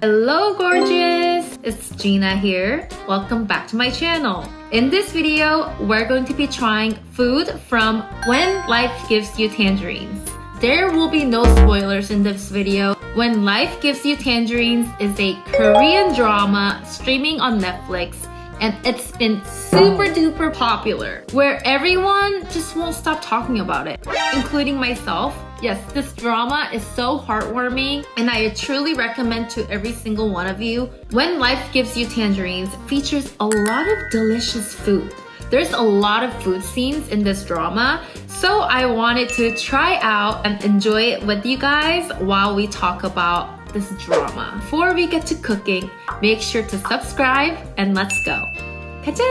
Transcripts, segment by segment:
Hello gorgeous! It's Jina here. Welcome back to my channel. In this video, we're going to be trying food from When Life Gives You Tangerines. There will be no spoilers in this video. When Life Gives You Tangerines is a Korean drama streaming on Netflix, and it's been super duper popular, where everyone just won't stop talking about it, including myself. Yes, this drama is so heartwarming, and I truly recommend to every single one of you. When Life Gives You Tangerines features a lot of delicious food. There's a lot of food scenes in this drama, so I wanted to try out and enjoy it with you guys while we talk about this drama. Before we get to cooking, make sure to subscribe and let's go. 가자!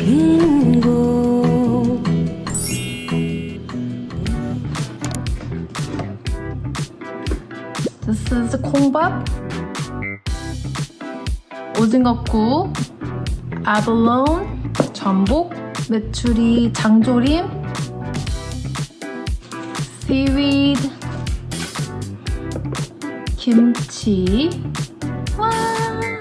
보이는 곳 This is 콩밥, 오징어국, Abalone, 전복, 메추리 장조림, seaweed, kimchi. Wow.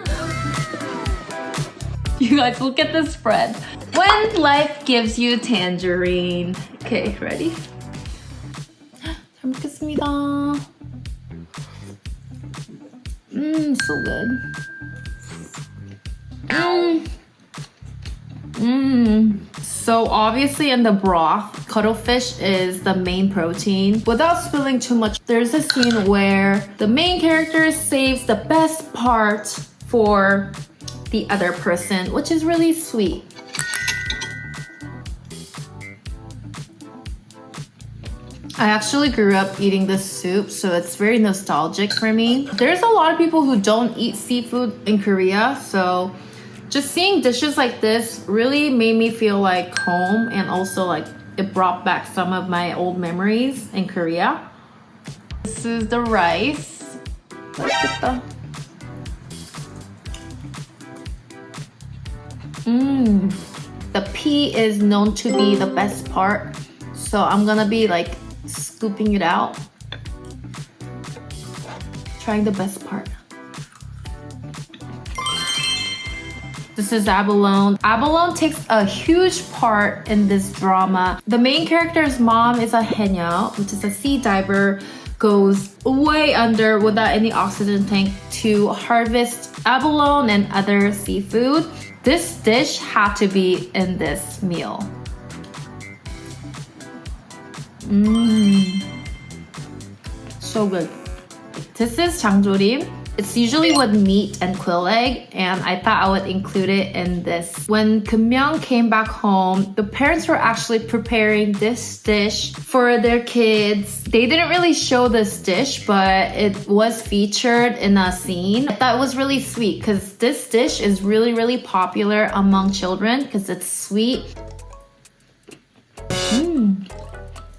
You guys, look at this spread. When life gives you tangerine. Okay, ready? 잘 먹겠습니다. So good. So obviously in the broth, cuttlefish is the main protein. Without spilling too much, there's a scene where the main character saves the best part for the other person, which is really sweet. I actually grew up eating this soup, so it's very nostalgic for me. There's a lot of people who don't eat seafood in Korea, so just seeing dishes like this really made me feel like home, and also like it brought back some of my old memories in Korea. This is the rice. 맛있겠다. The pea is known to be the best part, so I'm gonna be like scooping it out, trying the best part. This is Abalone. Abalone takes a huge part in this drama. The main character's mom is a 𝑳𝑰𝑵𝑲𝑺, which is a sea diver, goes way under without any oxygen tank to harvest abalone and other seafood. This dish had to be in this meal. So good. This is 장조림. It's usually with meat and quail egg, and I thought I would include it in this. When 곶𝑰𝑵 came back home, the parents were actually preparing this dish for their kids. They didn't really show this dish, but it was featured in a scene. I thought it was really sweet because this dish is really, really popular among children because it's sweet.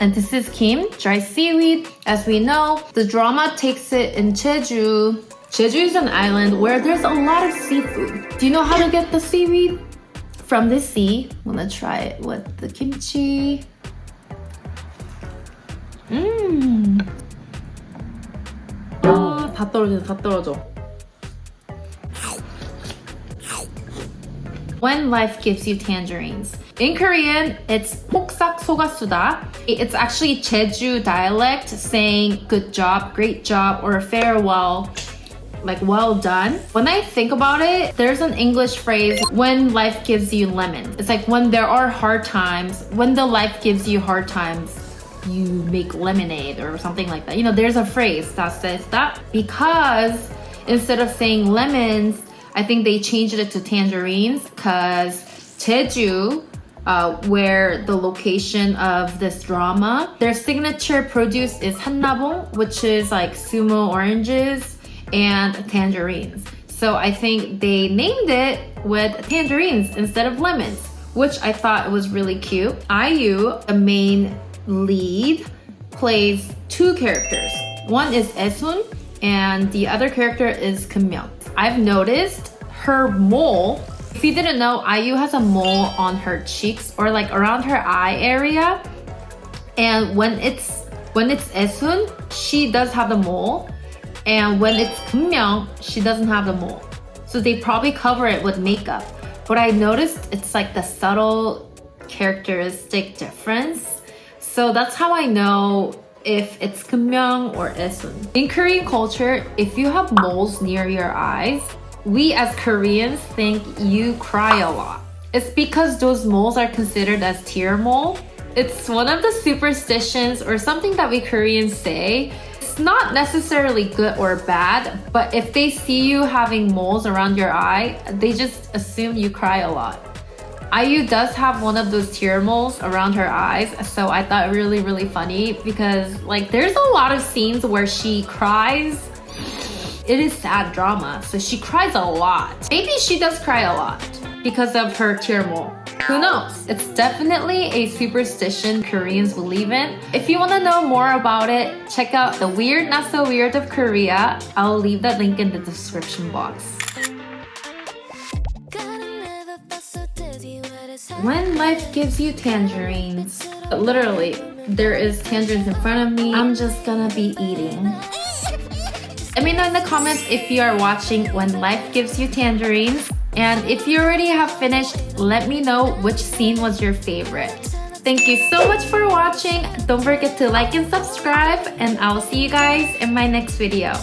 And this is kim, dry seaweed. As we know, the drama takes it in Jeju. Jeju is an island where there's a lot of seafood. Do you know how to get the seaweed? From the sea. I'm gonna try it with the kimchi. 다 떨어져, 다 떨어져. When life gives you tangerines. In Korean, it's 폭삭 속았수다. It's actually Jeju dialect saying good job, great job, or farewell, like well done. When I think about it, there's an English phrase, when life gives you lemon. It's like when there are hard times, when the life gives you hard times, you make lemonade or something like that. You know, there's a phrase that says that because instead of saying lemons, I think they changed it to tangerines because Jeju, where the location of this drama, their signature produce is 한라봉, which is like sumo oranges and tangerines. So I think they named it with tangerines instead of lemons, which I thought was really cute. IU, the main lead, plays two characters. One is Esun and the other character is 곶𝑰𝑵. I've noticed her mole. If you didn't know, IU has a mole on her cheeks or like around her eye area. And when it's Esun, she does have the mole. And when it's 곶𝑰𝑵, she doesn't have the mole. So they probably cover it with makeup. But I noticed it's like the subtle characteristic difference. So that's how I know if it's 곶𝑰𝑵 or Esun. In Korean culture, if you have moles near your eyes, we as Koreans think you cry a lot. It's because those moles are considered as tear mole. It's one of the superstitions or something that we Koreans say. It's not necessarily good or bad, but if they see you having moles around your eye, they just assume you cry a lot. IU does have one of those tear moles around her eyes, so I thought really, really funny because like there's a lot of scenes where she cries. It is sad drama, so she cries a lot. Maybe she does cry a lot because of her tear mole. Who knows? It's definitely a superstition Koreans believe in. If you want to know more about it, check out The Weird Not So Weird of Korea. I'll leave that link in the description box. When life gives you tangerines, literally, there is tangerines in front of me. I'm just gonna be eating. Let me know in the comments if you are watching When Life Gives You Tangerines. And if you already have finished, let me know which scene was your favorite. Thank you so much for watching. Don't forget to like and subscribe, and I'll see you guys in my next video.